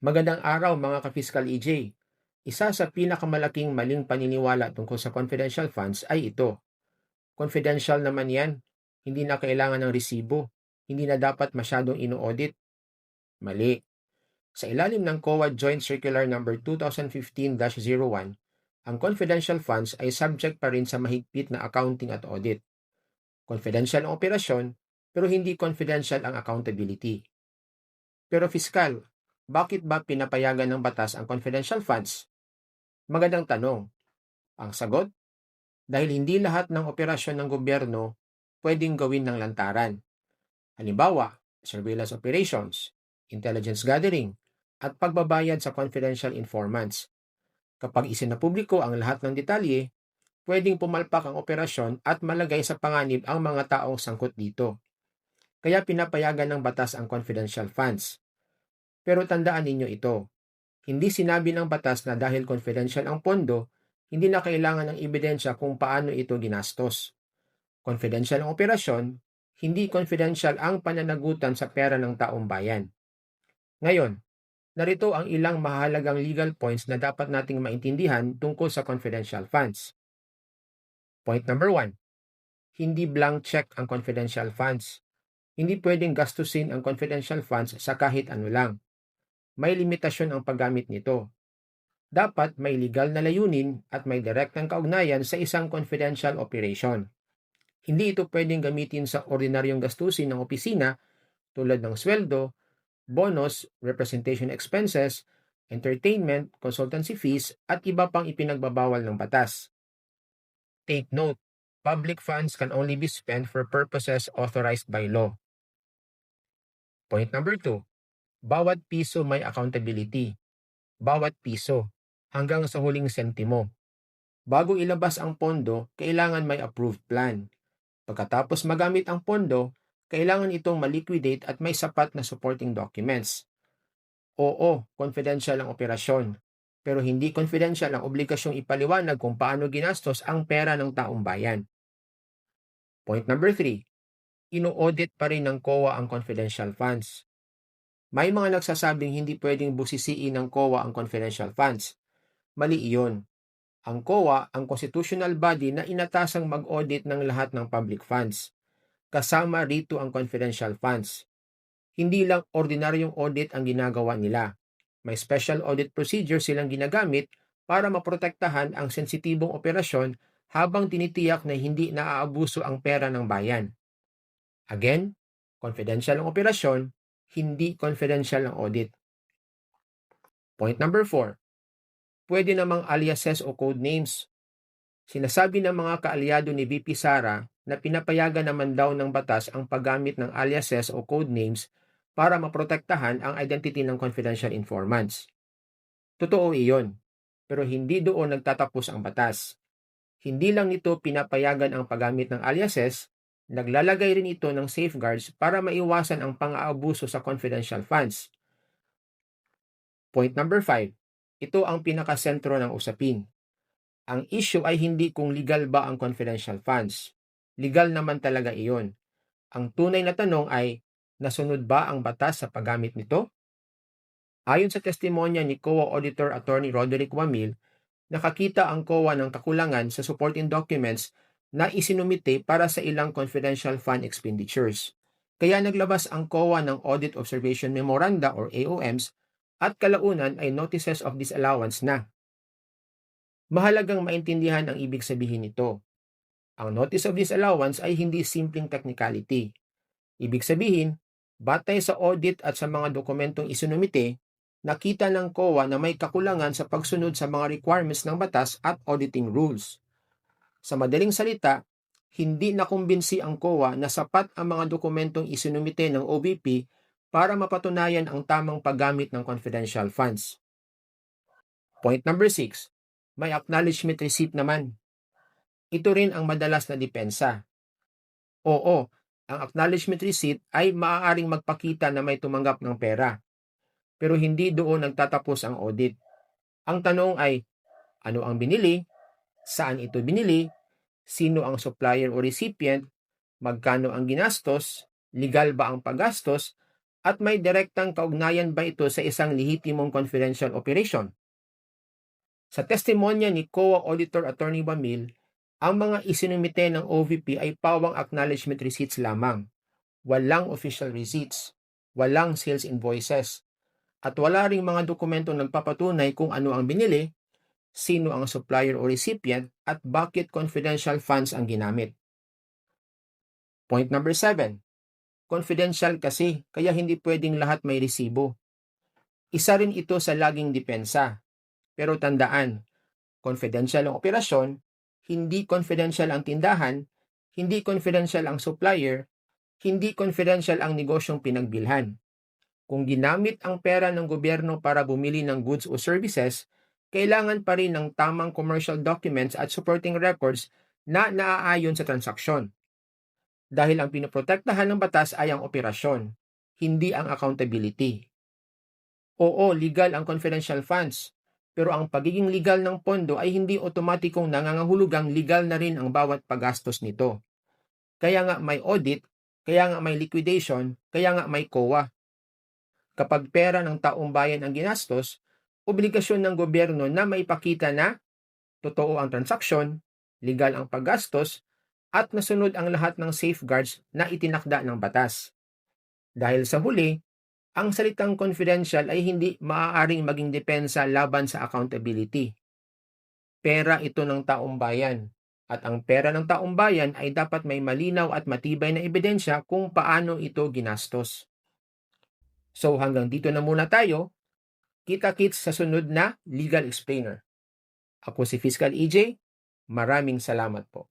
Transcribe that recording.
Magandang araw mga ka-Fiscal EJ. Isa sa pinakamalaking maling paniniwala tungkol sa confidential funds ay ito. Confidential naman yan. Hindi na kailangan ng resibo. Hindi na dapat masyadong ino-audit. Mali. Sa ilalim ng COA Joint Circular No. 2015-01, ang confidential funds ay subject pa rin sa mahigpit na accounting at audit. Confidential ang operasyon, pero hindi confidential ang accountability. Pero fiskal, bakit ba pinapayagan ng batas ang confidential funds? Magandang tanong. Ang sagot, dahil hindi lahat ng operasyon ng gobyerno pwedeng gawin ng lantaran. Halimbawa, surveillance operations, intelligence gathering, at pagbabayad sa confidential informants. Kapag isinapubliko ang lahat ng detalye, pwedeng pumalpak ang operasyon at malagay sa panganib ang mga taong sangkot dito. Kaya pinapayagan ng batas ang confidential funds. Pero tandaan ninyo ito, hindi sinabi ng batas na dahil confidential ang pondo, hindi na kailangan ng ebidensya kung paano ito ginastos. Confidential ang operasyon, hindi confidential ang pananagutan sa pera ng taong bayan. Ngayon, narito ang ilang mahalagang legal points na dapat nating maintindihan tungkol sa confidential funds. Point number 1. Hindi blank check ang confidential funds. Hindi pwedeng gastusin ang confidential funds sa kahit ano lang. May limitasyon ang paggamit nito. Dapat may legal na layunin at may direktang kaugnayan sa isang confidential operation. Hindi ito pwedeng gamitin sa ordinaryong gastusin ng opisina tulad ng sweldo, bonus, representation expenses, entertainment, consultancy fees, at iba pang ipinagbabawal ng batas. Take note, public funds can only be spent for purposes authorized by law. Point number 2. Bawat piso may accountability. Bawat piso, hanggang sa huling sentimo. Bago ilabas ang pondo, kailangan may approved plan. Pagkatapos magamit ang pondo, kailangan itong maliquidate at may sapat na supporting documents. Oo, confidential ang operasyon, pero hindi confidential ang obligasyong ipaliwanag kung paano ginastos ang pera ng taong bayan. Point number 3. Ino-audit pa rin ng COA ang confidential funds. May mga nagsasabing hindi pwedeng busisiin ng COA ang confidential funds. Mali iyon. Ang COA ang constitutional body na inatasang mag-audit ng lahat ng public funds. Kasama rito ang confidential funds. Hindi lang ordinaryong audit ang ginagawa nila. May special audit procedure silang ginagamit para maprotektahan ang sensitibong operasyon habang tinitiyak na hindi naaabuso ang pera ng bayan. Again, confidential ang operasyon, hindi confidential ang audit. Point number 4. Pwede namang aliases o code names. Sinasabi ng mga kaalyado ni VP Sara na pinapayagan naman daw ng batas ang paggamit ng aliases o code names para maprotektahan ang identity ng confidential informants. Totoo iyon, pero hindi doon nagtatapos ang batas. Hindi lang nito pinapayagan ang paggamit ng aliases, naglalagay rin ito ng safeguards para maiwasan ang pang-aabuso sa confidential funds. Point number 5. Ito ang pinakasentro ng usapin. Ang issue ay hindi kung legal ba ang confidential funds. Legal naman talaga iyon. Ang tunay na tanong ay, nasunod ba ang batas sa paggamit nito? Ayon sa testimonya ni COA Auditor Attorney Roderick Wamil, nakakita ang COA ng kakulangan sa supporting documents na isinumite para sa ilang confidential fund expenditures. Kaya naglabas ang COA ng Audit Observation Memoranda or AOMs at kalaunan ay Notices of Disallowance na. Mahalagang maintindihan ang ibig sabihin nito. Ang Notice of Disallowance ay hindi simpleng technicality. Ibig sabihin, batay sa audit at sa mga dokumentong isinumite, nakita ng COA na may kakulangan sa pagsunod sa mga requirements ng batas at auditing rules. Sa madaling salita, hindi nakumbinsi ang COA na sapat ang mga dokumentong isinumite ng OVP para mapatunayan ang tamang paggamit ng confidential funds. Point number 6. May acknowledgement receipt naman. Ito rin ang madalas na depensa. Oo, ang acknowledgement receipt ay maaaring magpakita na may tumanggap ng pera. Pero hindi doon nagtatapos ang audit. Ang tanong ay, ano ang binili? Saan ito binili? Sino ang supplier o recipient? Magkano ang ginastos? Legal ba ang paggastos? At may direktang kaugnayan ba ito sa isang lehitimong confidential operation? Sa testimonya ni COA Auditor Attorney Bamil, ang mga isinumite ng OVP ay pawang acknowledgement receipts lamang. Walang official receipts, walang sales invoices, at wala ring mga dokumentong nagpapatunay kung ano ang binili, sino ang supplier o recipient, at bakit confidential funds ang ginamit. Point number 7. Confidential kasi, kaya hindi pwedeng lahat may resibo. Isa rin ito sa laging depensa. Pero tandaan, confidential ang operasyon, hindi confidential ang tindahan, hindi confidential ang supplier, hindi confidential ang negosyong pinagbilhan. Kung ginamit ang pera ng gobyerno para bumili ng goods o services, kailangan pa rin ng tamang commercial documents at supporting records na naaayon sa transaksyon. Dahil ang pinoprotektahan ng batas ay ang operasyon, hindi ang accountability. Oo, legal ang confidential funds, pero ang pagiging legal ng pondo ay hindi otomatikong nangangahulugang legal na rin ang bawat paggastos nito. Kaya nga may audit, kaya nga may liquidation, kaya nga may COA. Kapag pera ng taong bayan ang ginastos, obligasyon ng gobyerno na maipakita na totoo ang transaksyon, legal ang paggastos, at nasunod ang lahat ng safeguards na itinakda ng batas. Dahil sa huli, ang salitang confidential ay hindi maaaring maging depensa laban sa accountability. Pera ito ng taong bayan, at ang pera ng taong bayan ay dapat may malinaw at matibay na ebidensya kung paano ito ginastos. So hanggang dito na muna tayo. Kita-kits sa sunod na Legal Explainer. Ako si Fiscal EJ. Maraming salamat po.